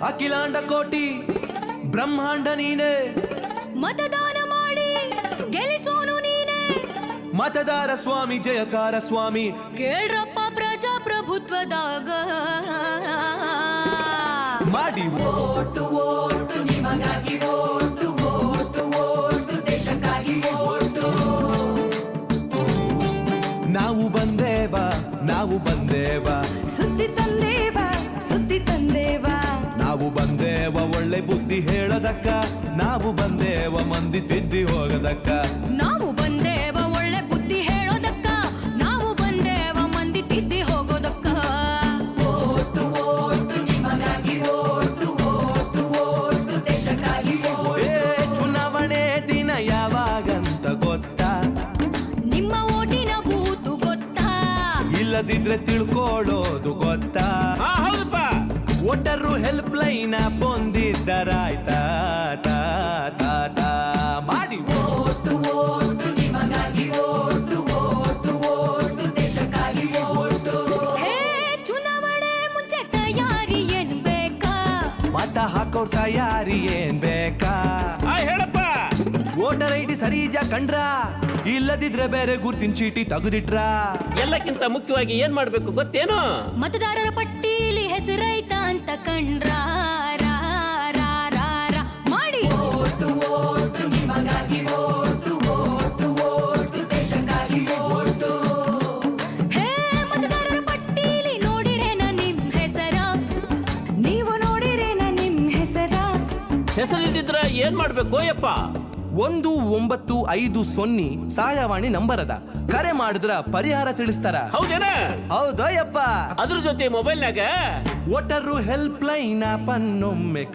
ಅಖಿಲಾಂಡ ಕೋಟಿ ಬ್ರಹ್ಮಾಂಡ ನೀನೆ, ಮತದಾನ ಮಾಡಿ ಗೆಲ್ಲಿಸೋನು ನೀನೆ, ಮತದಾರ ಸ್ವಾಮಿ ಜಯಕಾರ ಸ್ವಾಮಿ, ಕೇಳ್ರಪ್ಪ ಪ್ರಜಾಪ್ರಭುತ್ವದಾಗ ಮಾಡಿ ಓಟು ಓಟು ನಿಮಗಾಗಿ ಓಟು ಓಟು ಓಟು ದೇಶಕ್ಕಾಗಿ ಓಟು. ನಾವು ಬಂದೇವ ನಾವು ಬಂದೇವ, ಸುದ್ದಿ ತಂದೇವ ಸುದ್ದಿ ತಂದೇವ, ನಾವು ಬಂದೇವ ಒಳ್ಳೆ ಬುದ್ಧಿ ಹೇಳದಕ್ಕ, ನಾವು ಬಂದೇವ ಮಂದಿ ತಿದ್ದಿ ಹೋಗದಕ್ಕ, ನಾವು ಬಂದೇವ ಒಳ್ಳೆ ಬುದ್ಧಿ ಹೇಳೋದಕ್ಕ, ನಾವು ಬಂದೇವ ಮಂದಿ ತಿದ್ದಿ ಹೋಗೋದಕ್ಕ. ಓಟು ಓಟು ನಿಮಗಾಗಿ ಓಟು ಓಟು ಓಟು ದೇಶಕ್ಕಾಗಿ ಓಟು. ಚುನಾವಣೆ ದಿನ ಯಾವಾಗಂತ ಗೊತ್ತಾ? ನಿಮ್ಮ ಓಟಿನ ಬೂತು ಗೊತ್ತಾ? ಇಲ್ಲದಿದ್ರೆ ತಿಳ್ಕೊಳ್ಳೋದು ಗೊತ್ತಾ? ಹೌದಪ್ಪ. ವೋಟರು ಹೆಲ್ಪ್ ಲೈನ್ ಬಂದಿದ್ದರಾಯ್ತಾ ತಾ ತಾ ತಾ ಮಾಡಿ ಓಟು ಓಟು ನಿಮಗಾಗಿ ಓಟು ಓಟು ಓಟು ದೇಶಕ್ಕಾಗಿ ಓಟು. ಹೇ ಚುನಾವಣೆ ಮುಂಚೆ ತಯಾರಿ ಏನ್ ಬೇಕಾ? ಮತ ಹಾಕೋರ್ ತಯಾರಿ ಏನ್ ಬೇಕಾ? ಹೇಳಪ್ಪ. ವೋಟರ್ ಐಡಿ ಸರಿಜಾ ಕಂಡ್ರ, ಇಲ್ಲದಿದ್ರೆ ಬೇರೆ ಗುರ್ತಿನ ಚೀಟಿ ತೆಗೆದಿಟ್ರ. ಎಲ್ಲಕ್ಕಿಂತ ಮುಖ್ಯವಾಗಿ ಏನ್ ಮಾಡ್ಬೇಕು ಗೊತ್ತೇನು? ಮತದಾರರ ಪಟ್ಟೀಲಿ ಹೆಸರೈತಾ ಅಂತ ಕಂಡ್ರ ರಾ, ರಾ, ರಾ, ರಾ, ಮಾಡಿ ಓಟು ಓಟು ನಿಮಗಾಗಿ ಓಟು ಓಟು ಓಟು ದೇಶಕ್ಕಾಗಿ ಓಟು. ಹೇ ಮತದಾರರ ಪಟ್ಟೀಲಿ ನೋಡಿರೇನ ನಿಮ್ ಹೆಸರ? ನೀವು ನೋಡಿರೇನ ನಿಮ್ ಹೆಸರ? ಹೆಸರಿಲ್ದಿದ್ರ ಏನ್ ಮಾಡ್ಬೇಕು ಯಪ್ಪ? 1950 ಸಹಾಯವಾಣಿ ನಂಬರ್ ಅದ, ಕರೆ ಮಾಡಿದ್ರ ಪರಿಹಾರ ತಿಳಿಸ್ತಾರ. ಹೌದೇನ? ಹೌದೋ ಯಪ್ಪ. ಅದ್ರ ಜೊತೆ ಮೊಬೈಲ್ನಾಗ ವೋಟರು ಹೆಲ್ಪ್ ಲೈನ್ ಆಪ್ ಅನ್ನೊಮ್ಮೆ